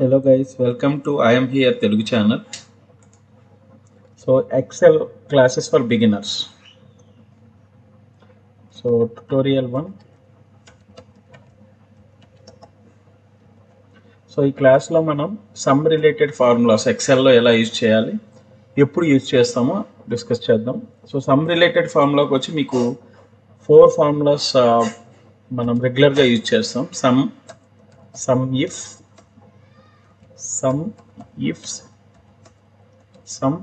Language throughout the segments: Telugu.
Hello guys, welcome to I am here Telugu channel. So Excel classes for beginners. So tutorial 1. So ఈ క్లాస్లో మనం సమ్ రిలేటెడ్ ఫార్ములాస్ ఎక్సెల్లో ఎలా యూజ్ చేయాలి, ఎప్పుడు యూజ్ చేస్తామో డిస్కస్ చేద్దాం. సో సమ్ రిలేటెడ్ ఫార్ములాకి వచ్చి మీకు 4 ఫార్ములాస్ మనం రెగ్యులర్గా యూజ్ చేస్తాం. Sum ifs, sum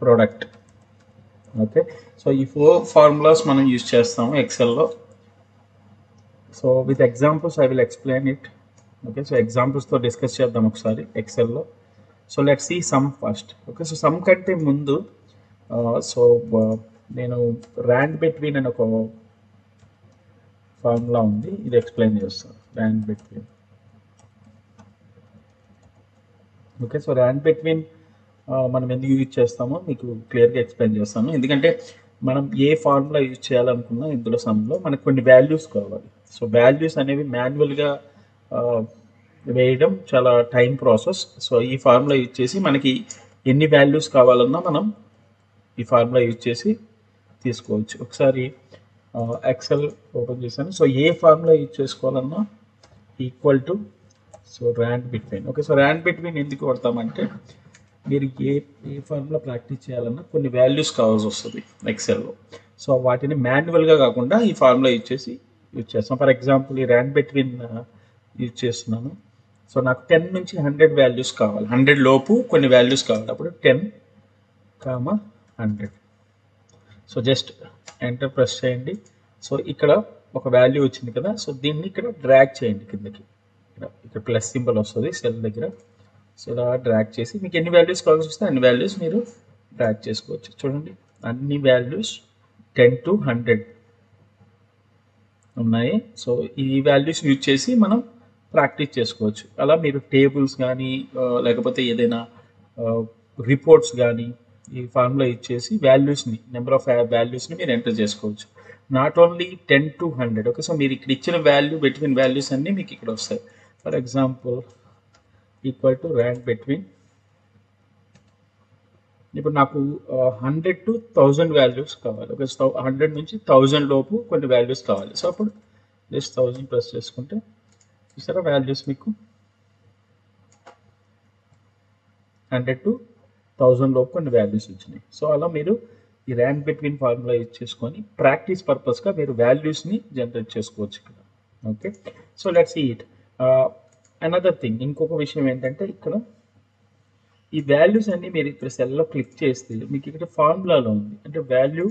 product. Okay, so ఈ 4 ఫార్ములాస్ మనం యూజ్ చేస్తాము ఎక్సెల్లో. So with examples I will explain it. Okay, so ఎగ్జాంపుల్స్తో డిస్కస్ చేద్దాం ఒకసారి ఎక్సెల్లో. So let's see sum first. Okay, so sum కంటే ముందు నేను ర్యాండ్ బిట్వీన్ అని ఒక ఫార్ములా ఉంది, ఇది ఎక్స్ప్లెయిన్ చేస్తాను. Rand between. Okay, so rand between మనం ఎందుకు యూజ్ చేస్తామో మీకు క్లియర్గా ఎక్స్ప్లెయిన్ చేస్తాను. ఎందుకంటే మనం ఏ ఫార్ములా యూజ్ చేయాలనుకున్నా ఇందులో సమ్లో మనకు కొన్ని వాల్యూస్ కావాలి. సో వాల్యూస్ అనేవి మాన్యువల్గా వేయడం చాలా టైం ప్రాసెస్. సో ఈ ఫార్ములా యూజ్ చేసి మనకి ఎన్ని వాల్యూస్ కావాలన్నా మనం ఈ ఫార్ములా యూజ్ చేసి తీసుకోవచ్చు. ఒకసారి ఎక్సెల్ ఓపెన్ చేశాను. సో ఏ ఫార్ములా యూజ్ చేసుకోవాలన్నా equal to rand between. Okay, so rand between ఎందుకు వాడతామంటే మీరు ఏ ఫార్ములా ప్రాక్టీస్ చేయాలన్నా కొన్ని వాల్యూస్ కావాల్సి వస్తుంది ఎక్సెల్లో. సో వాటిని మాన్యువల్గా కాకుండా ఈ ఫార్ములా యూజ్ చేస్తాం. ఫర్ ఎగ్జాంపుల్ ఈ ర్యాండ్ బిట్వీన్ యూజ్ చేస్తున్నాను. సో నాకు 10 నుంచి 100 వాల్యూస్ కావాలి, 100 లోపు కొన్ని వాల్యూస్ కావాలి. అప్పుడు 10, 100. సో జస్ట్ ఎంటర్ ప్రెస్ చేయండి. సో ఇక్కడ ఒక వాల్యూ వచ్చింది కదా, సో దీన్ని ఇక్కడ డ్రాగ్ చేయండి కిందకి. ఇక్కడ ప్లస్ సింబల్ వస్తుంది సెల్ దగ్గర. సో ఇలా డ్రాగ్ చేసి మీకు ఎన్ని వాల్యూస్ కావాల్సి వస్తే అన్ని వాల్యూస్ మీరు డ్రాగ్ చేసుకోవచ్చు. చూడండి, అన్ని వాల్యూస్ 10 to 100 ఉన్నాయి. సో ఈ వాల్యూస్ యూజ్ చేసి మనం ప్రాక్టీస్ చేసుకోవచ్చు. అలా మీరు టేబుల్స్ కానీ లేకపోతే ఏదైనా రిపోర్ట్స్ కానీ ఈ ఫార్ములా యూజ్ చేసి వాల్యూస్ని, నెంబర్ ఆఫ్ వాల్యూస్ని మీరు ఎంటర్ చేసుకోవచ్చు. Not only 10 to 100. Okay, so మీరు ఇక్కడ ఇచ్చిన వాల్యూ బిట్వీన్ వాల్యూస్ అన్నీ మీకు ఇక్కడ వస్తాయి. For example equal to rank between. ఇప్పుడు నాకు 100 to 1000 వాల్యూస్ కావాలి. ఓకే, 100 నుంచి 1000 లోపు కొన్ని వాల్యూస్ కావాలి. సో అప్పుడు జస్ట్ 1000 ప్రెస్ చేసుకుంటే చూసారా వాల్యూస్ మీకు 100 to 1000 లోపు కొన్ని వాల్యూస్ వచ్చినాయి. సో అలా మీరు ఈ ర్యాంక్ బిట్వీన్ ఫార్ములా యూజ్ చేసుకొని ప్రాక్టీస్ పర్పస్గా మీరు వాల్యూస్ని జనరేట్ చేసుకోవచ్చు ఇక్కడ. Okay, so let's see it. Another thing, ఇంకొక విషయం ఏంటంటే ఇక్కడ ఈ వాల్యూస్ అన్ని మీరు ఇక్కడ సెల్లో క్లిక్ చేస్తే మీకు ఇక్కడ ఫార్ములాలో ఉంది, అంటే వాల్యూ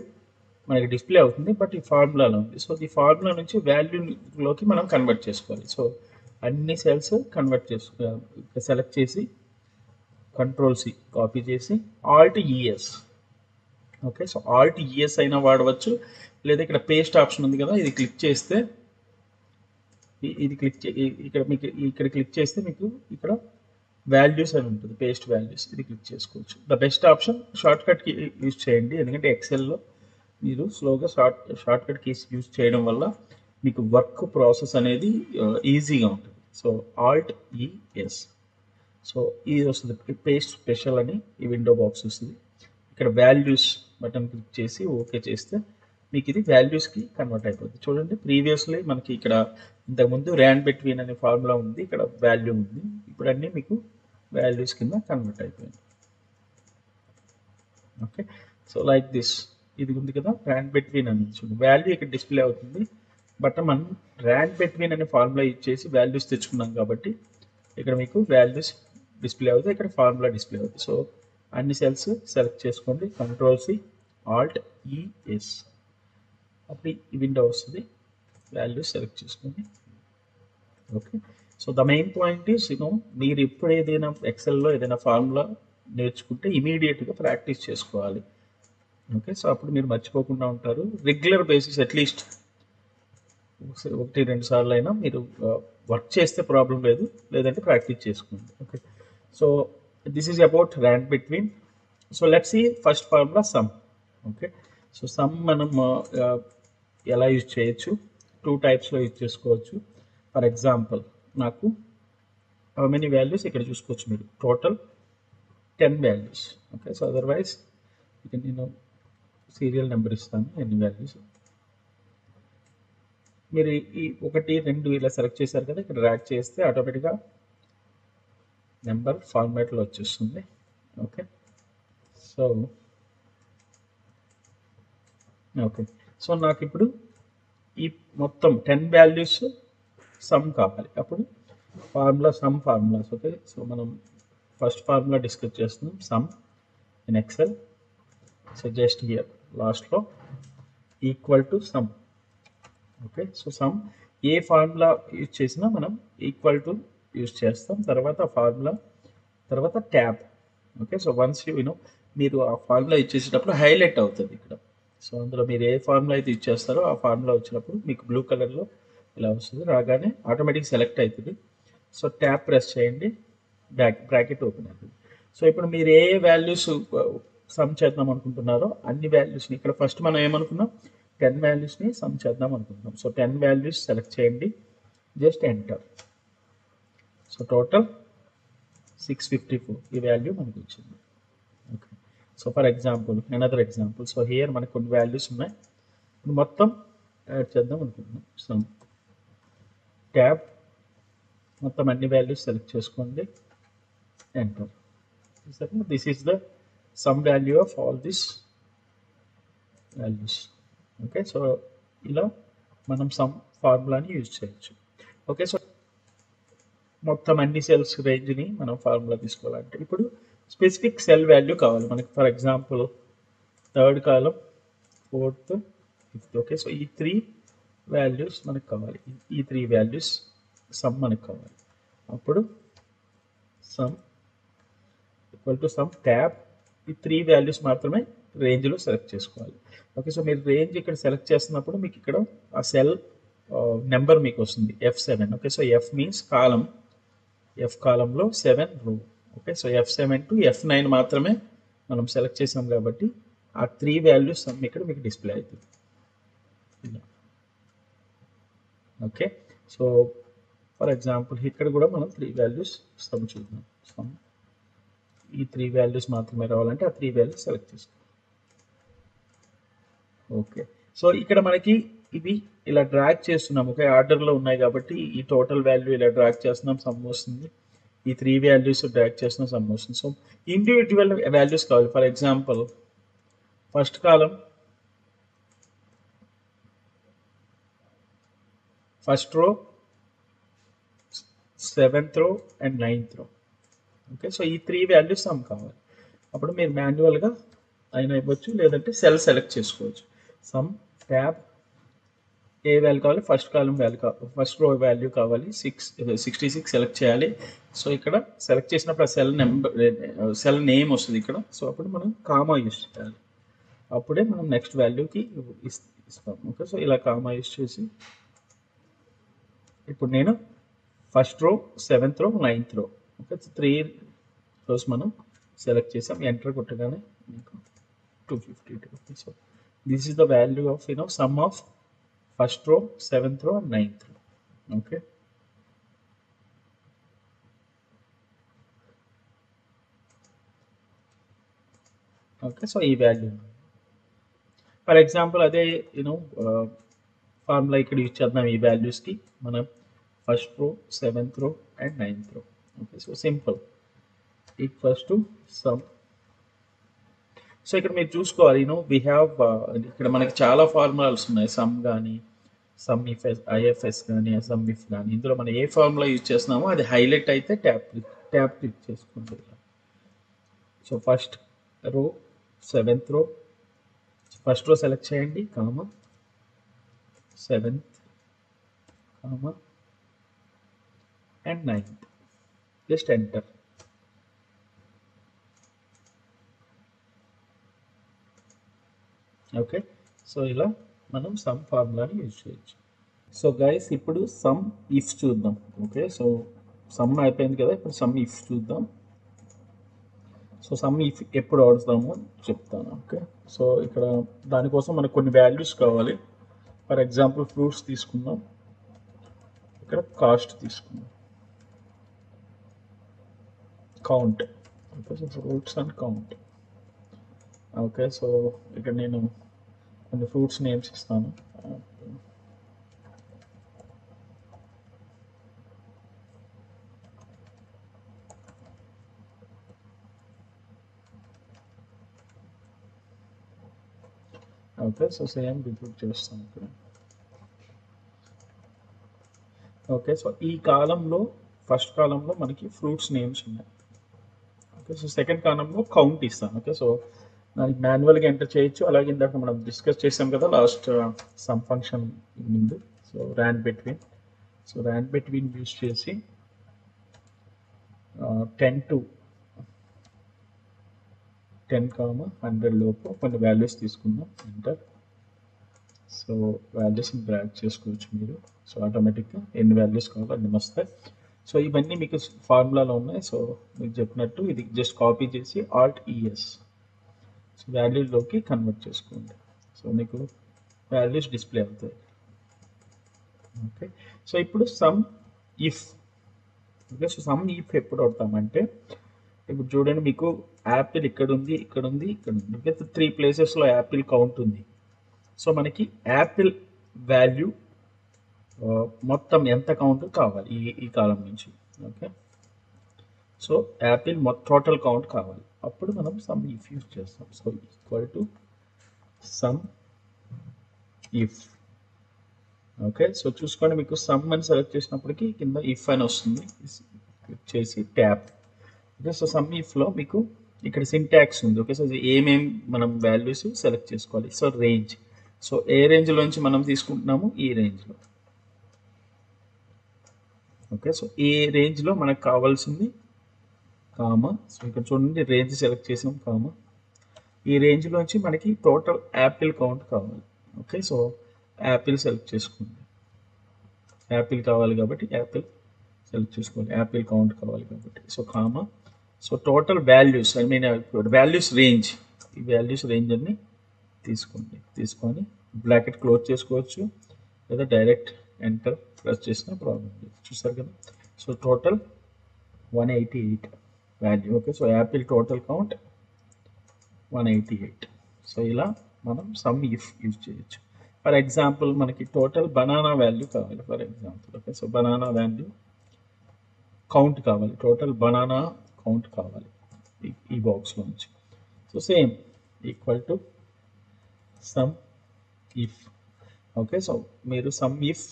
మనకి డిస్ప్లే అవుతుంది, బట్ ఈ ఫార్ములాలో ఉంది. సో ఈ ఫార్ములా నుంచి వాల్యూలోకి మనం కన్వర్ట్ చేసుకోవాలి. సో అన్ని సెల్స్ కన్వర్ట్ సెలెక్ట్ చేసి Ctrl+C కాపీ చేసి Alt+ES. ఓకే, సో Alt+ES అయినా వాడవచ్చు, లేదా ఇక్కడ పేస్ట్ ఆప్షన్ ఉంది కదా, ఇది క్లిక్ చేస్తే ఇక్కడ క్లిక్ చేస్తే మీకు ఇక్కడ వాల్యూస్ అని ఉంటుంది, పేస్ట్ వాల్యూస్, ఇది క్లిక్ చేసుకోవచ్చు. The best option shortcut key use చేయండి, ఎందుకంటే ఎక్సెల్లో మీరు స్లోగా షార్ట్ కట్ కీస్ యూజ్ చేయడం వల్ల మీకు వర్క్ ప్రాసెస్ అనేది ఈజీగా ఉంటుంది. So Alt+ES. సో ఇది వస్తుంది, పేస్ట్ స్పెషల్ అని ఈ విండో బాక్స్ వస్తుంది. ఇక్కడ వాల్యూస్ బటన్ క్లిక్ చేసి ఓకే చేస్తే మీకు ఇది వాల్యూస్కి కన్వర్ట్ అయిపోతుంది. చూడండి, ప్రీవియస్లీ మనకి ఇక్కడ ఇంతకుముందు ర్యాండ్ బిట్వీన్ అనే ఫార్ములా ఉంది, ఇక్కడ వాల్యూ ఉంది, ఇప్పుడు అన్నీ మీకు వాల్యూస్ కింద కన్వర్ట్ అయిపోయింది. ఓకే, సో లైక్ దిస్, ఇది ఉంది కదా ర్యాండ్ బిట్వీన్ అని చూడండి, వాల్యూ ఇక్కడ డిస్ప్లే అవుతుంది. బట్ మనం ర్యాండ్ బిట్వీన్ అనే ఫార్ములా యూజ్ చేసి వాల్యూస్ తెచ్చుకున్నాం కాబట్టి ఇక్కడ మీకు వాల్యూస్ డిస్ప్లే అవుతుంది, ఇక్కడ ఫార్ములా డిస్ప్లే అవుతుంది. సో అన్ని సెల్స్ సెలెక్ట్ చేసుకోండి, Ctrl+C Alt+ES. అప్పుడు ఈ విండో వస్తుంది, వాల్యూస్ సెలెక్ట్ చేసుకోండి. Okay, so the main point is మీరు ఎప్పుడు ఏదైనా ఎక్సెల్లో ఏదైనా ఫార్ములా నేర్చుకుంటే ఇమీడియట్గా ప్రాక్టీస్ చేసుకోవాలి. ఓకే, సో అప్పుడు మీరు మర్చిపోకుండా ఉంటారు. రెగ్యులర్ బేసిస్ అట్లీస్ట్ 1-2 సార్లు అయినా మీరు వర్క్ చేస్తే ప్రాబ్లం లేదు, లేదంటే ప్రాక్టీస్ చేసుకోండి. Okay, so this is about rank between. So let's see first formula sum. Okay, so sum మనం ఎలా యూజ్ చేయొచ్చు, 2 టైప్స్లో యూజ్ చేసుకోవచ్చు. ఫర్ ఎగ్జాంపుల్ నాకు హౌ మెనీ వాల్యూస్ ఇక్కడ చూసుకోవచ్చు మీరు. Total 10 values. Okay, so otherwise ఇక్కడ నేను సీరియల్ నెంబర్ ఇస్తాను ఎన్ని వాల్యూస్. మీరు ఈ 1 2 ఇలా సెలెక్ట్ చేశారు కదా, ఇక్కడ డ్రాగ్ చేస్తే ఆటోమేటిక్గా నెంబర్ ఫార్మాట్లో వచ్చేస్తుంది. ఓకే, సో ఓకే, సో నాకు ఇప్పుడు ఈ మొత్తం 10 వాల్యూస్ సమ్ కావాలి. అప్పుడు సమ్ ఫార్ములాస్. ఓకే, సో మనం ఫస్ట్ ఫార్ములా డిస్కస్ చేస్తున్నాం, sum in Excel. So just here లాస్ట్లో equal to sum. Okay, so sum ఏ ఫార్ములా యూజ్ చేసినా మనం ఈక్వల్ టు యూజ్ చేస్తాం. తర్వాత ఫార్ములా, తర్వాత ట్యాబ్. ఓకే, సో వన్స్ మీరు ఆ ఫార్ములా ఇచ్చేసేటప్పుడు హైలైట్ అవుతుంది ఇక్కడ. సో అందులో మీరు ఏ ఫార్ములా అయితే ఇచ్చేస్తారో ఆ ఫార్ములా వచ్చినప్పుడు మీకు బ్లూ కలర్లో ఇలా వస్తుంది, రాగానే ఆటోమేటిక్ సెలెక్ట్ అవుతుంది. సో ట్యాబ్ ప్రెస్ చేయండి, బ్రాకెట్ ఓపెన్ అవుతుంది. సో ఇప్పుడు మీరు ఏ వాల్యూస్ సమ్ చేద్దాం అనుకుంటున్నారో అన్ని వాల్యూస్ని ఇక్కడ ఫస్ట్ మనం ఏమనుకున్నాం, 10 వాల్యూస్ని సమ్ చేద్దాం అనుకుంటున్నాం. సో 10 వాల్యూస్ సెలెక్ట్ చేయండి, జస్ట్ ఎంటర్. సో టోటల్ 654 ఈ వాల్యూ మనకు వచ్చింది. Okay, so for example another example. So here మనకు కొన్ని వాల్యూస్ ఉన్నాయి, ఇప్పుడు మొత్తం యాడ్ చేద్దాం అనుకుంటున్నాం. సమ్ ట్యాబ్, మొత్తం అన్ని వాల్యూస్ సెలెక్ట్ చేసుకోండి, enter. This is the sum value of all this values. Okay, so ఇలా మనం సమ్ ఫార్ములాని యూజ్ చేయొచ్చు. ఓకే, సో మొత్తం అన్ని సెల్స్ రేంజ్ని మనం ఫార్ములా తీసుకోవాలంటే ఇప్పుడు స్పెసిఫిక్ సెల్ వాల్యూ కావాలి మనకి. For example 3rd column, 4th, 5th. Okay, so ఈ 3 వాల్యూస్ మనకు కావాలి. ఈ 3 వాల్యూస్ సమ్ మనకు కావాలి. అప్పుడు sum equal to sum tab, ఈ 3 వాల్యూస్ మాత్రమే రేంజ్లో సెలెక్ట్ చేసుకోవాలి. ఓకే, సో మీరు రేంజ్ ఇక్కడ సెలెక్ట్ చేస్తున్నప్పుడు మీకు ఇక్కడ ఆ సెల్ నెంబర్ మీకు వస్తుంది F7. Okay, so F means column, F కాలంలో 7 రో. Okay, so F7 to F9 మాత్రమే మనం సెలెక్ట్ చేసాం కాబట్టి ఆ 3 వాల్యూస్ సమ్ ఇక్కడ మీకు డిస్ప్లే అవుతుంది. ఓకే, సో ఫర్ ఎగ్జాంపుల్ ఇక్కడ కూడా మనం 3 వాల్యూస్ సమ్ చూద్దాం. సమ్ ఈ 3 వాల్యూస్ మాత్రమే రావాలంటే ఆ 3 వాల్యూస్ సెలెక్ట్ చేసుకోవాలి. ఓకే, సో ఇక్కడ మనకి ఇవి ఇలా డ్రాగ్ చేస్తున్నాం. ఓకే, ఆర్డర్లో ఉన్నాయి కాబట్టి ఈ టోటల్ వాల్యూ ఇలా డ్రాగ్ చేస్తున్నాం, సమ్ వస్తుంది. ఈ 3 వాల్యూస్ డ్రాగ్ చేస్తున్నాం, సమ్ వస్తుంది. సో ఇండివిజువల్ వాల్యూస్ కావాలి. For example first column, first row, 7th రో అండ్ 9th రో. ఓకే, సో ఈ 3 వాల్యూస్ సమ్ కావాలి. అప్పుడు మీరు మాన్యువల్గా అయినా ఇవ్వచ్చు, లేదంటే సెల్ సెలెక్ట్ చేసుకోవచ్చు. సమ్ ట్యాబ్, ఏ వాల్యూ కావాలి, ఫస్ట్ కాలం వాల్యూ కావాలి, ఫస్ట్ రో వాల్యూ కావాలి, 66 సెలెక్ట్ చేయాలి. సో ఇక్కడ సెలెక్ట్ చేసినప్పుడు ఆ సెల్ నెంబర్, సెల్ నేమ్ వస్తుంది ఇక్కడ. సో అప్పుడు మనం కామా యూస్ చేయాలి, అప్పుడే మనం నెక్స్ట్ వాల్యూకి ఇస్తాం. ఓకే, సో ఇలా కామా యూస్ చేసి ఇప్పుడు నేను ఫస్ట్ రో, 7th రో, 9th రో. ఓకే, 3 రోస్ మనం సెలెక్ట్ చేసాం, ఎంటర్ కొట్టగానే మీకు 252. So this is the value of some of first row, 7th రో అండ్ 9th రో. ఓకే, ఓకే, సో ఈ వాల్యూ ఫర్ ఎగ్జాంపుల్ అదే ఫార్ములా ఇక్కడ యూజ్ చేద్దాం ఈ వాల్యూస్కి. మనం ఫస్ట్ రో, 7th రో అండ్ 9th రో. Okay, so simple equals to some. So ఇక్కడ మీరు చూసుకోవాలి, వీ హ్యావ్ ఇక్కడ మనకి చాలా ఫార్ములాస్ ఉన్నాయి. సమ్ కానీ, సమ్ ఇఫ్, ఐఎఫ్ఎస్ కానీ, సమ్ ఇఫ్ కానీ. ఇందులో మనం ఏ ఫార్ములా యూజ్ చేస్తున్నామో అది హైలైట్ అయితే ట్యాప్ క్లిక్ చేసుకోండి. సో ఫస్ట్ రో, 7th రో, ఫస్ట్ రో సెలెక్ట్ చేయండి, comma 7th, comma and 9th. Just enter. Okay, so ఇలా మనం సమ్ ఫార్ములాని యూజ్ చేయొచ్చు. సో గైస్ ఇప్పుడు సమ్ ఇఫ్ చూద్దాం. ఓకే, సో సమ్ అయిపోయింది కదా, ఇప్పుడు సమ్ ఇఫ్ చూద్దాం. సో సమ్ ఇఫ్ ఎప్పుడు వాడుతామో చెప్తాను. ఓకే, సో ఇక్కడ దానికోసం మనకు కొన్ని వాల్యూస్ కావాలి. ఫర్ ఎగ్జాంపుల్ ఫ్రూట్స్ తీసుకుందాం, ఇక్కడ కాస్ట్ తీసుకుందాం. Count. Okay, so fruits and count. Okay, so ఇక్కడ నేను కొన్ని ఫ్రూట్స్ నేమ్స్ ఇస్తాను. ఓకే, సో సేమ్ రిపీట్ చేస్తాను ఇక్కడ. ఓకే, సో ఈ కాలంలో ఫస్ట్ కాలంలో మనకి ఫ్రూట్స్ నేమ్స్ ఉన్నాయి. ఓకే, సో సెకండ్ కాలంలో కౌంట్ ఇస్తాను. ఓకే, సో దానికి మాన్యువల్గా ఎంటర్ చేయొచ్చు. అలాగే ఇందాక మనం డిస్కస్ చేసాం కదా లాస్ట్ సమ్ ఫంక్షన్ ముందు. So rand between, so rand between use చేసి 10 to 10, 100 లోపు కొన్ని వాల్యూస్ తీసుకుందాం. ఎంటర్. సో వాల్యూస్ని డ్రాగ్ చేసుకోవచ్చు మీరు. సో ఆటోమేటిక్గా ఎన్ని వాల్యూస్ కావాలో అన్ని వస్తాయి. సో ఇవన్నీ మీకు ఫార్ములాలో ఉన్నాయి. సో మీకు చెప్పినట్టు ఇది జస్ట్ కాపీ చేసి Alt+ES సో వాల్యూలోకి కన్వర్ట్ చేసుకోండి. సో మీకు వాల్యూస్ డిస్ప్లే అవుతాయి. ఓకే, సో ఇప్పుడు sum if. Okay, so sum if ఎప్పుడు అవుతామంటే ఇప్పుడు చూడండి, మీకు యాపిల్ ఇక్కడ ఉంది, ఇక్కడ ఉంది, ఇక్కడ ఉంది. ఓకే, 3 ప్లేసెస్లో యాపిల్ కౌంట్ ఉంది. సో మనకి యాపిల్ వాల్యూ మొత్తం ఎంత కౌంట్ కావాలి ఈ కాలం నుంచి. Okay, so Apple total count కావాలి. అప్పుడు మనం సమ్ ఇఫ్ యూజ్ చేస్తాం. So equal to sum if. Okay, so చూసుకోండి, మీకు సమ్ అని సెలెక్ట్ చేసినప్పటికీ కింద ఇఫ్ అని వస్తుంది. క్లిక్ చేసి ట్యాప్. ఓకే, సో సమ్ ఇఫ్లో మీకు ఇక్కడ సింటాక్స్ ఉంది. ఓకే, సో ఏమేమి మనం వాల్యూస్ సెలెక్ట్ చేసుకోవాలి. సో రేంజ్, సో ఏ రేంజ్లోంచి మనం తీసుకుంటున్నాము, ఈ రేంజ్లో. ఓకే, సో ఈ రేంజ్లో మనకు కావాల్సింది కామా. సో ఇక్కడ చూడండి, రేంజ్ సెలెక్ట్ చేసాం, కామా. ఈ రేంజ్లోంచి మనకి టోటల్ యాపిల్ కౌంట్ కావాలి. ఓకే, సో యాపిల్ సెలెక్ట్ చేసుకోండి. యాపిల్ కావాలి కాబట్టి యాపిల్ సెలెక్ట్ చేసుకోవాలి. యాపిల్ కౌంట్ కావాలి కాబట్టి so comma. So total values, I mean values range, ఈ వాల్యూస్ రేంజ్ అన్ని తీసుకోండి. తీసుకొని బ్రాకెట్ క్లోజ్ చేసుకోవచ్చు, లేదా డైరెక్ట్ ఎంటర్ ప్రెస్ చేసిన ప్రాబ్లం లేదు. చూసారు కదా, so total 188 value. Okay, so Apple total count 188. So ఇలా మనం సమ్ ఇఫ్ యూజ్ చేయొచ్చు. ఫర్ ఎగ్జాంపుల్ మనకి టోటల్ బనానా వాల్యూ కావాలి, for example. Okay, so banana value count కావాలి, టోటల్ బనానా కౌంట్ కావాలి ఈ బాక్స్లో నుంచి. So same equal to sum if. Okay, so మీరు సమ్ ఇఫ్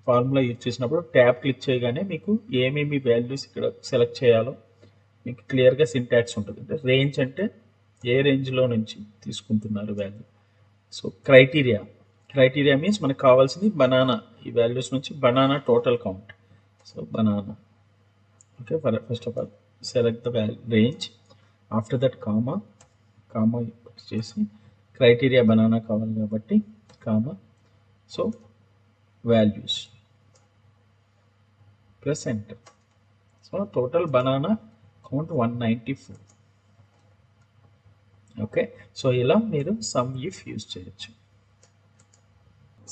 ఫార్ములా యూజ్ చేసినప్పుడు ట్యాబ్ క్లిక్ చేయగానే మీకు ఏమేమి వాల్యూస్ ఇక్కడ సెలెక్ట్ చేయాలో మీకు క్లియర్గా సింటాక్స్ ఉంటుంది. అంటే రేంజ్ అంటే ఏ రేంజ్లో నుంచి తీసుకుంటున్నారు వాల్యూ. సో క్రైటీరియా మీన్స్ మనకు కావాల్సింది బనానా. ఈ వాల్యూస్ నుంచి banana total count. So banana. Okay, first of all select the range. After that comma చేసి క్రైటీరియా బనానా కావాలి కాబట్టి comma. So values plus enter. So total banana count 194. Okay, so ఇలా మీరు సమ్ ఇఫ్ యూజ్ చేయొచ్చు.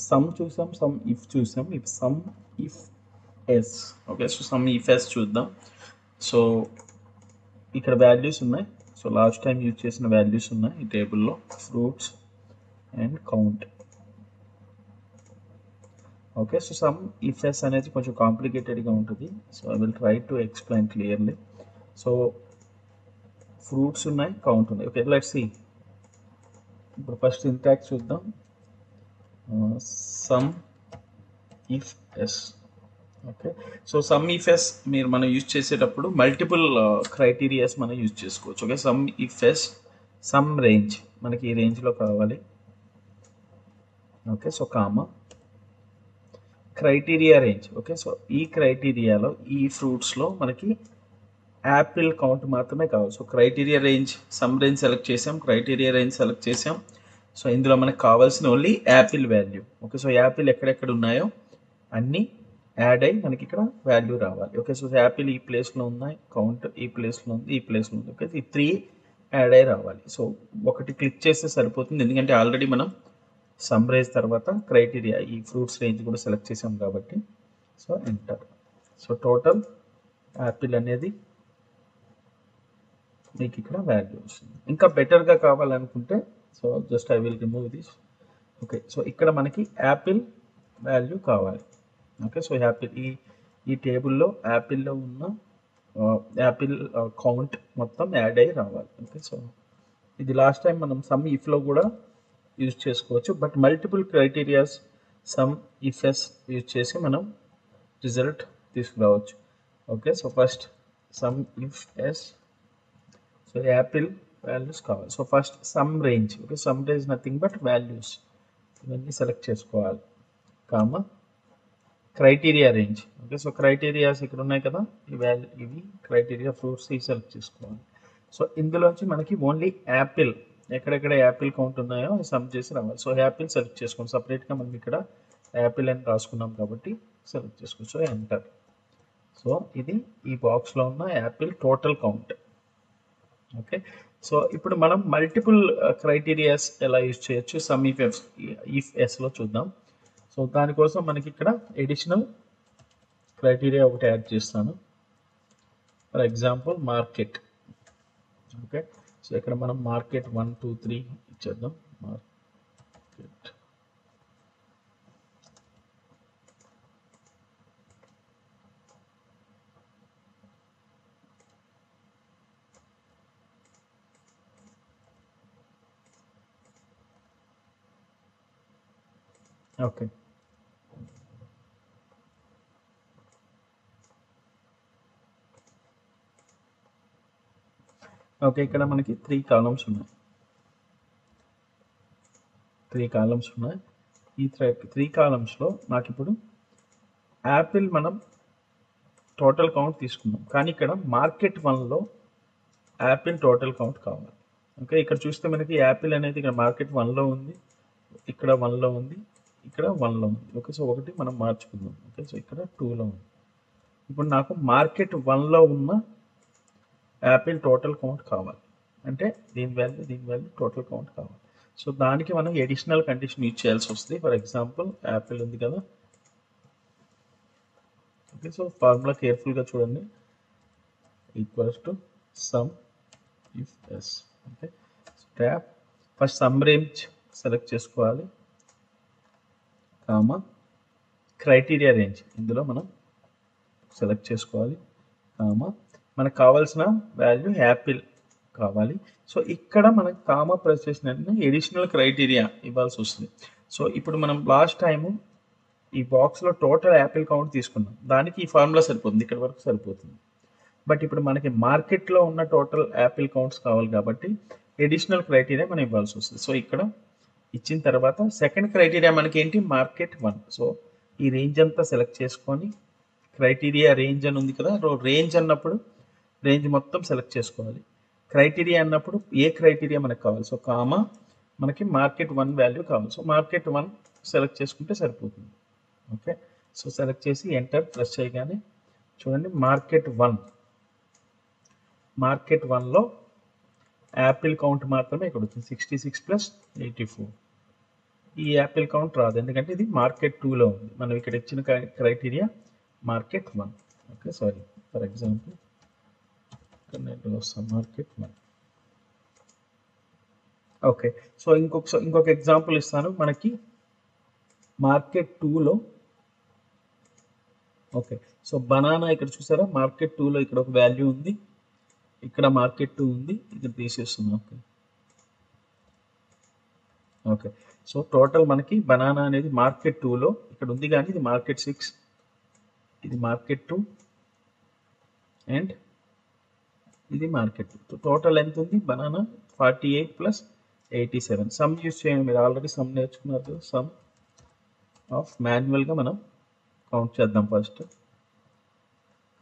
సమ్ చూసాం, సమ్ ఇఫ్ చూసాం. ఇప్పుడు sum if s. Okay, so sum if s చూద్దాం. సో ఇక్కడ వాల్యూస్ ఉన్నాయి. సో లాస్ట్ టైం యూజ్ చేసిన వాల్యూస్ ఉన్నాయి ఈ టేబుల్లో, fruits and count. Okay, so sum if s అనేది కొంచెం కాంప్లికేటెడ్గా ఉంటుంది. So I will try to explain clearly. So fruits ఉన్నాయి, కౌంట్ ఉన్నాయి. Okay, let's see. ఇప్పుడు ఫస్ట్ సింటాక్స్ చూద్దాం. Sum if s. Okay, so sum if s మనం యూజ్ చేసేటప్పుడు మల్టిపుల్ క్రైటీరియాస్ మనం యూజ్ చేసుకోవచ్చు. Okay, sum if s sum range, మనకి ఈ రేంజ్లో కావాలి. Okay, so comma criteria range. Okay, so ఈ క్రైటీరియాలో ఈ ఫ్రూట్స్లో మనకి యాపిల్ కౌంట్ మాత్రమే కావాలి. So criteria range, some range select చేసాం, క్రైటీరియా రేంజ్ సెలెక్ట్ చేసాం. సో ఇందులో మనకు కావాల్సిన only Apple value. Okay, so Apple ఎక్కడెక్కడ ఉన్నాయో అన్నీ యాడ్ అయ్యి మనకి ఇక్కడ వాల్యూ రావాలి. ఓకే, సో యాపిల్ ఈ ప్లేస్లో ఉన్నాయి, కౌంట్ ఈ ప్లేస్లో ఉంది, ఈ ప్లేస్లో ఉంది. ఓకే, ఈ 3 యాడ్ అయ్యి రావాలి. సో ఒకటి క్లిక్ చేస్తే సరిపోతుంది, ఎందుకంటే ఆల్రెడీ మనం సమ్ రేంజ్ తర్వాత క్రైటీరియా ఈ ఫ్రూట్స్ రేంజ్ కూడా సెలెక్ట్ చేసాం కాబట్టి. So enter. So total Apple అనేది మీకు ఇక్కడ వాల్యూ వస్తుంది. ఇంకా బెటర్గా కావాలనుకుంటే so just I will remove this. Okay, so ఇక్కడ మనకి యాపిల్ వాల్యూ కావాలి. ఓకే, సో యాపిల్ ఈ టేబుల్లో యాపిల్లో ఉన్న యాపిల్ కౌంట్ మొత్తం యాడ్ అయ్యి రావాలి. ఓకే, సో ఇది లాస్ట్ టైం మనం సమ్ ఇఫ్లో కూడా యూజ్ చేసుకోవచ్చు, but multiple criterias sum ifs use చేసి మనం రిజల్ట్ తీసుకురావచ్చు. Okay, so first sum if yes, so apple values కావాలి. So first sum range. Okay, sum range nothing but values ఇవన్నీ సెలెక్ట్ చేసుకోవాలి, comma criteria range. Okay, so criterias ఇక్కడ ఉన్నాయి కదా, ఇవి క్రైటీరియా ఫ్రూట్స్ ఇవి సెలెక్ట్ చేసుకోవాలి. సో ఇందులోంచి మనకి ఓన్లీ యాపిల్, ఎక్కడెక్కడ యాపిల్ కౌంట్ ఉన్నాయో సమ్ చేసి రావాలి. సో యాపిల్ సెలెక్ట్ చేసుకోండి, సపరేట్గా మనం ఇక్కడ యాపిల్ అని రాసుకున్నాం కాబట్టి సెలెక్ట్ చేసుకోవచ్చు. So enter. సో ఇది ఈ బాక్స్లో ఉన్న Apple total count. Okay, so ఇప్పుడు మనం మల్టిపుల్ క్రైటీరియాస్ ఎలా యూజ్ చేయొచ్చు సమ్ ఇఫ్ ఎస్లో చూద్దాం. సో దానికోసం మనకి ఇక్కడ ఎడిషనల్ క్రైటీరియా ఒకటి యాడ్ చేస్తాను. For example market. Okay, so ఇక్కడ మనం మార్కెట్ 1 2 3 ఇచ్చేద్దాం. మార్కెట్ ఓకే, ఓకే, ఇక్కడ మనకి 3 కాలమ్స్ ఉన్నాయి. ఈ 3 కాలమ్స్లో నాకు ఇప్పుడు యాపిల్ మనం టోటల్ కౌంట్ తీసుకున్నాం, కానీ ఇక్కడ మార్కెట్ 1లో యాపిల్ టోటల్ కౌంట్ కావాలి. ఓకే, ఇక్కడ చూస్తే మనకి యాపిల్ అనేది ఇక్కడ మార్కెట్ 1లో ఉంది, ఇక్కడ 1లో ఉంది, ఇక్కడ 1లో ఉంది. ఓకే, సో ఒకటి మనం మార్చుకుందాం. ఓకే, సో ఇక్కడ 2లో ఉంది. ఇప్పుడు నాకు మార్కెట్ 1లో ఉన్న యాపిల్ టోటల్ కౌంట్ కావాలి, అంటే దీని వాల్యూ టోటల్ కౌంట్ కావాలి. సో దానికి మనం ఎడిషనల్ కండిషన్ యూజ్ చేయాల్సి వస్తుంది. ఫర్ ఎగ్జాంపుల్ యాపిల్ ఉంది కదా. ఓకే, సో ఫార్ములా కేర్ఫుల్గా చూడండి. Equals to sum if s. Okay, tap first sum range select చేసుకోవాలి, కామా క్రైటీరియా రేంజ్ ఇందులో మనం సెలెక్ట్ చేసుకోవాలి, కామా మనకు కావాల్సిన వాల్యూ యాపిల్ కావాలి. సో ఇక్కడ మనకు కామా ప్రెస్ చేసిన ఎడిషనల్ క్రైటీరియా ఇవ్వాల్సి వస్తుంది. సో ఇప్పుడు మనం లాస్ట్ టైము ఈ బాక్స్లో టోటల్ యాపిల్ కౌంట్ తీసుకున్నాం, దానికి ఈ ఫార్ములా సరిపోతుంది, ఇక్కడ వరకు సరిపోతుంది. బట్ ఇప్పుడు మనకి మార్కెట్లో ఉన్న టోటల్ యాపిల్ కౌంట్స్ కావాలి కాబట్టి ఎడిషనల్ క్రైటీరియా మనం ఇవ్వాల్సి వస్తుంది. సో ఇక్కడ ఇచ్చిన తర్వాత సెకండ్ క్రైటీరియా మనకి ఏంటి, మార్కెట్ 1. సో ఈ రేంజ్ అంతా సెలెక్ట్ చేసుకొని క్రైటీరియా రేంజ్ అని ఉంది కదా, రేంజ్ అన్నప్పుడు రేంజ్ మొత్తం సెలెక్ట్ చేసుకోవాలి. క్రైటీరియా అన్నప్పుడు ఏ క్రైటీరియా మనకు కావాలి, సో కామా మనకి మార్కెట్ 1 వాల్యూ కావాలి. సో మార్కెట్ 1 సెలెక్ట్ చేసుకుంటే సరిపోతుంది. ఓకే, సో సెలెక్ట్ చేసి ఎంటర్ ప్రెస్ చేయగానే చూడండి మార్కెట్ 1లో యాపిల్ కౌంట్ మాత్రమే ఇక్కడ వచ్చింది, 66 + 84. ఈ యాపిల్ కౌంట్ రాదు, ఎందుకంటే ఇది మార్కెట్ 2లో ఉంది. మనం ఇక్కడ ఇచ్చిన criteria market 1. Okay, sorry, for example market 1. Okay, so ఇంకొక ఎగ్జాంపుల్ ఇస్తాను మనకి మార్కెట్ 2లో. ఓకే, సో బనానా ఇక్కడ చూసారా, మార్కెట్ 2లో ఇక్కడ ఒక వాల్యూ ఉంది, ఇక్కడ మార్కెట్ 2 ఉంది, ఇక్కడ తీసేస్తున్నాం. ఓకే, ఓకే, సో టోటల్ మనకి బనానా అనేది మార్కెట్ 2లో ఇక్కడ ఉంది, కానీ ఇది మార్కెట్ 6, ఇది మార్కెట్ 2 అండ్ ఇది మార్కెట్ 2. టోటల్ ఎంత ఉంది బనానా, 48 + 87. సమ్ యూజ్ చేయండి, మీరు ఆల్రెడీ సమ్ నేర్చుకున్నారు. సమ్ ఆఫ్ మాన్యువల్గా మనం కౌంట్ చేద్దాం ఫస్ట్,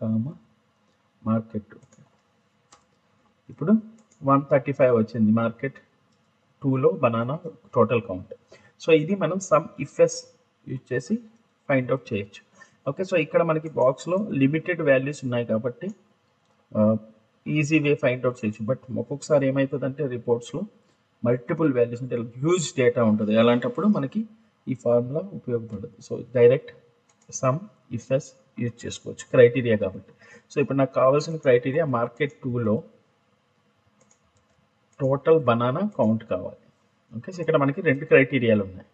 కామా మార్కెట్ 2. ఇప్పుడు 135 వచ్చింది మార్కెట్ 2లో బనానా టోటల్ కౌంట్. సో ఇది మనం సమ్ ఇఫ్ఎస్ యూజ్ చేసి ఫైండ్ అవుట్ చేయొచ్చు. ఓకే, సో ఇక్కడ మనకి బాక్స్లో లిమిటెడ్ వాల్యూస్ ఉన్నాయి కాబట్టి ఈజీ వే ఫైండ్ అవుట్ చేయొచ్చు. బట్ ఒక్కొక్కసారి ఏమవుతుందంటే రిపోర్ట్స్లో మల్టిపుల్ వాల్యూస్ అంటే హ్యూజ్ డేటా ఉంటుంది, అలాంటప్పుడు మనకి ఈ ఫార్ములా ఉపయోగపడదు. So direct some ifs use చేసుకోవచ్చు క్రైటీరియా కాబట్టి. సో ఇప్పుడు నాకు కావాల్సిన క్రైటీరియా మార్కెట్ 2లో టోటల్ బనానా కౌంట్ కావాలి. ఓకే, సో ఇక్కడ మనకి 2 క్రైటీరియాలు ఉన్నాయి.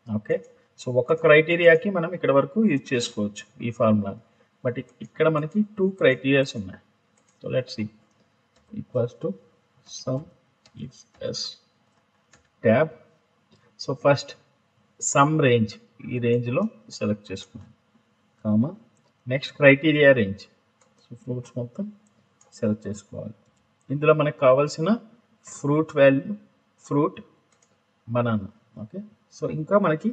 ఓకే, సో ఒక క్రైటీరియాకి మనం ఇక్కడ వరకు యూజ్ చేసుకోవచ్చు ఈ ఫార్ములాని, బట్ ఇక్కడ మనకి 2 క్రైటీరియాస్ ఉన్నాయి. So let's see equals to sum if s tab. So first sum range, ఈ రేంజ్లో సెలెక్ట్ చేసుకున్నాం, comma next criteria range. So fruits మొత్తం సెలెక్ట్ చేసుకోవాలి. ఇందులో మనకు కావాల్సిన fruit value fruit banana. Okay, so ఇంకా మనకి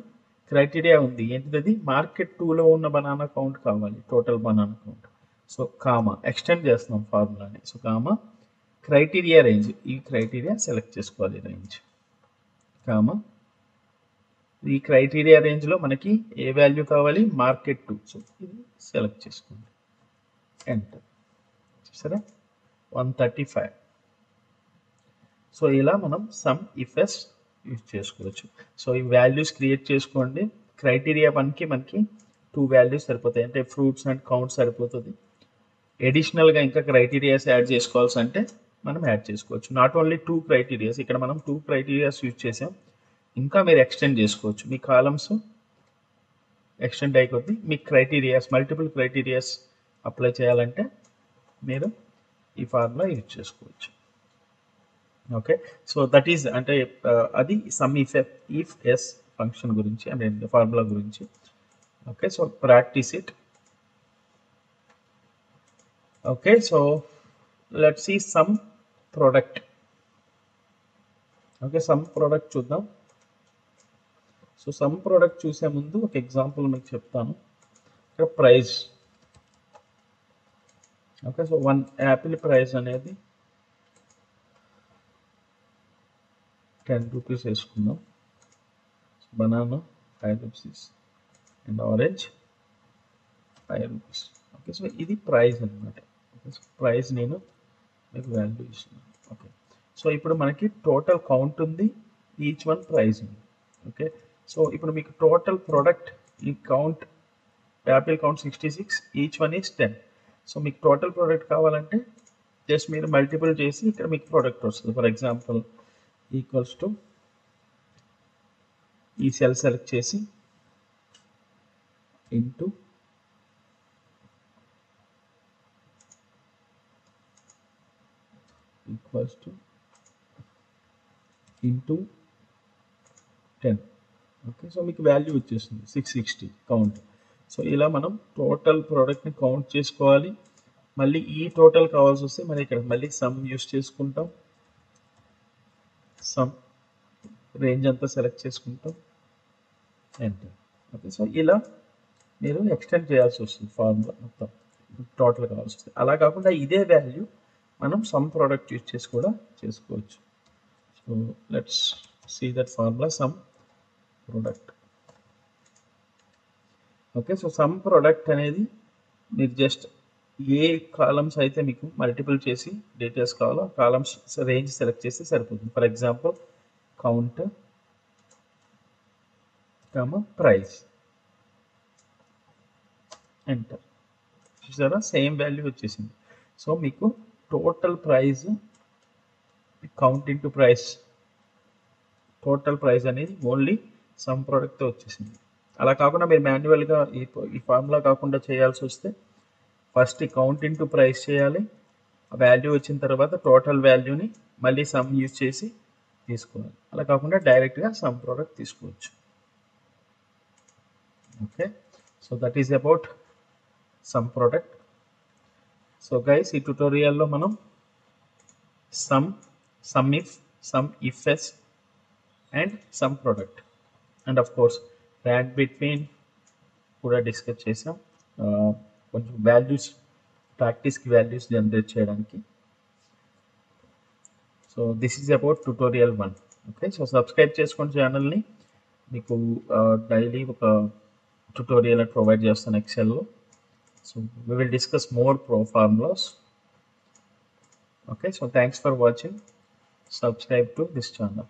క్రైటీరియా ఉంది, ఏంటిది మార్కెట్ 2లో ఉన్న బనానా కౌంట్ కావాలి, total banana count. So comma extend చేస్తున్నాం ఫార్ములాని. సో కామా క్రైటీరియా రేంజ్, ఈ క్రైటీరియా సెలెక్ట్ చేసుకోవాలి రేంజ్, కామా ఈ క్రైటీరియా రేంజ్లో మనకి ఏ వాల్యూ కావాలి, మార్కెట్ 2. సో ఇది సెలెక్ట్ చేసుకోండి, ఎంటర్. చూసారా 135. సో ఇలా మనం సమ్ ఇఫ్ ఎస్ యూజ్ చేసుకోవచ్చు. సో ఈ వాల్యూస్ క్రియేట్ చేసుకోండి. క్రైటీరియా 1కి మనకి 2 వాల్యూస్ సరిపోతాయి, అంటే ఫ్రూట్స్ అండ్ కౌంట్ సరిపోతుంది. ఎడిషనల్గా ఇంకా క్రైటీరియాస్ యాడ్ చేసుకోవాల్సి అంటే మనం యాడ్ చేసుకోవచ్చు. నాట్ ఓన్లీ 2 క్రైటీరియాస్, ఇక్కడ మనం 2 క్రైటీరియాస్ యూజ్ చేసాం, ఇంకా మీరు ఎక్స్టెండ్ చేసుకోవచ్చు. మీ కాలమ్స్ ఎక్స్టెండ్ అయిపోద్ది, మీ క్రైటీరియాస్ మల్టిపుల్ క్రైటీరియాస్ అప్లై చేయాలంటే మీరు ఈ ఫార్ములా యూజ్ చేసుకోవచ్చు. ఓకే, సో దట్ ఈజ్ అంటే అది సమ్ ఇఫ్ ఎస్ ఫంక్షన్ గురించి అంటే ఫార్ములా గురించి. Okay, so practice it. Okay, so let's see sum product. Okay, sum product చూద్దాం. సో సమ్ ప్రోడక్ట్ చూసే ముందు ఒక ఎగ్జాంపుల్ మీకు చెప్తాను. ఇక్కడ price. Okay, so 1 apple price అనేది 10 రూపీస్ వేసుకుందాం. Banana 5 rupees and orange 5 rupees. Okay, so ఇది ప్రైస్ అనమాట. ఓకే, సో ప్రైస్ నేను మీకు వాల్యూ ఇస్తున్నాను. ఓకే, సో ఇప్పుడు మనకి టోటల్ కౌంట్ ఉంది, ఈచ్ వన్ ప్రైస్ ఉంది. ఓకే, సో ఇప్పుడు మీకు టోటల్ ప్రోడక్ట్ ఈ count Apple count 66, each one is 10. So మీకు టోటల్ ప్రోడక్ట్ కావాలంటే జస్ట్ మీరు మల్టిపుల్ చేసి ఇక్కడ మీకు ప్రోడక్ట్ వస్తుంది. ఫర్ ఎగ్జాంపుల్ ఈక్వల్స్ టు ఈ సెల్ సెలెక్ట్ చేసి into equals to into 10. Okay, so మీకు వాల్యూ వచ్చేస్తుంది 660 కౌంట్. సో ఇలా మనం టోటల్ ప్రోడక్ట్ని కౌంట్ చేసుకోవాలి. మళ్ళీ ఈ టోటల్ కావాల్సి వస్తే మనం ఇక్కడ మళ్ళీ సమ్ యూస్ చేసుకుంటాం, సమ్ రేంజ్ అంతా సెలెక్ట్ చేసుకుంటాం, ఎంటర్. ఓకే, సో ఇలా మీరు ఎక్స్టెండ్ చేయాల్సి వస్తుంది ఫార్ములా మొత్తం టోటల్ కావాల్సి వస్తుంది. అలా కాకుండా ఇదే వాల్యూ మనం సమ్ ప్రోడక్ట్ యూజ్ చేసి కూడా చేసుకోవచ్చు. So let's see that formula sum product. Okay, so sum product అనేది మీరు జస్ట్ ఏ కాలమ్స్ అయితే మీకు మల్టిపుల్ చేసి డీటెయిల్స్ కావాలో కాలమ్స్ రేంజ్ సెలెక్ట్ చేస్తే సరిపోతుంది. For example count price, enter. చూసారా సేమ్ వాల్యూ వచ్చేసింది. సో మీకు total price count into price, total price అనేది ఓన్లీ సమ్ ప్రోడక్ట్తో వచ్చేసింది. అలా కాకుండా మీరు మాన్యువల్గా ఈ ఫార్ములా కాకుండా చేయాల్సి వస్తే ఫస్ట్ కౌంట్ ఇంటూ ప్రైస్ చేయాలి, వాల్యూ వచ్చిన తర్వాత టోటల్ వాల్యూని మళ్ళీ సమ్ యూజ్ చేసి తీసుకోవాలి. అలా కాకుండా డైరెక్ట్గా సమ్ ప్రోడక్ట్ తీసుకోవచ్చు. Okay, so that is about sum product. So guys, ఈ ట్యుటోరియల్లో మనం sum if yes and sum product and of course rank between కూడా డిస్కస్ చేసాం. కొంచెం వాల్యూస్ ప్రాక్టీస్కి వాల్యూస్ జనరేట్ చేయడానికి. So this is about tutorial 1. Okay, so subscribe చేసుకోండి ఛానల్ని. మీకు డైలీ ఒక ట్యుటోరియల్ ప్రొవైడ్ చేస్తాను ఎక్సెల్లో. So we will discuss more pro formulas. Okay, so thanks for watching. Subscribe to this channel.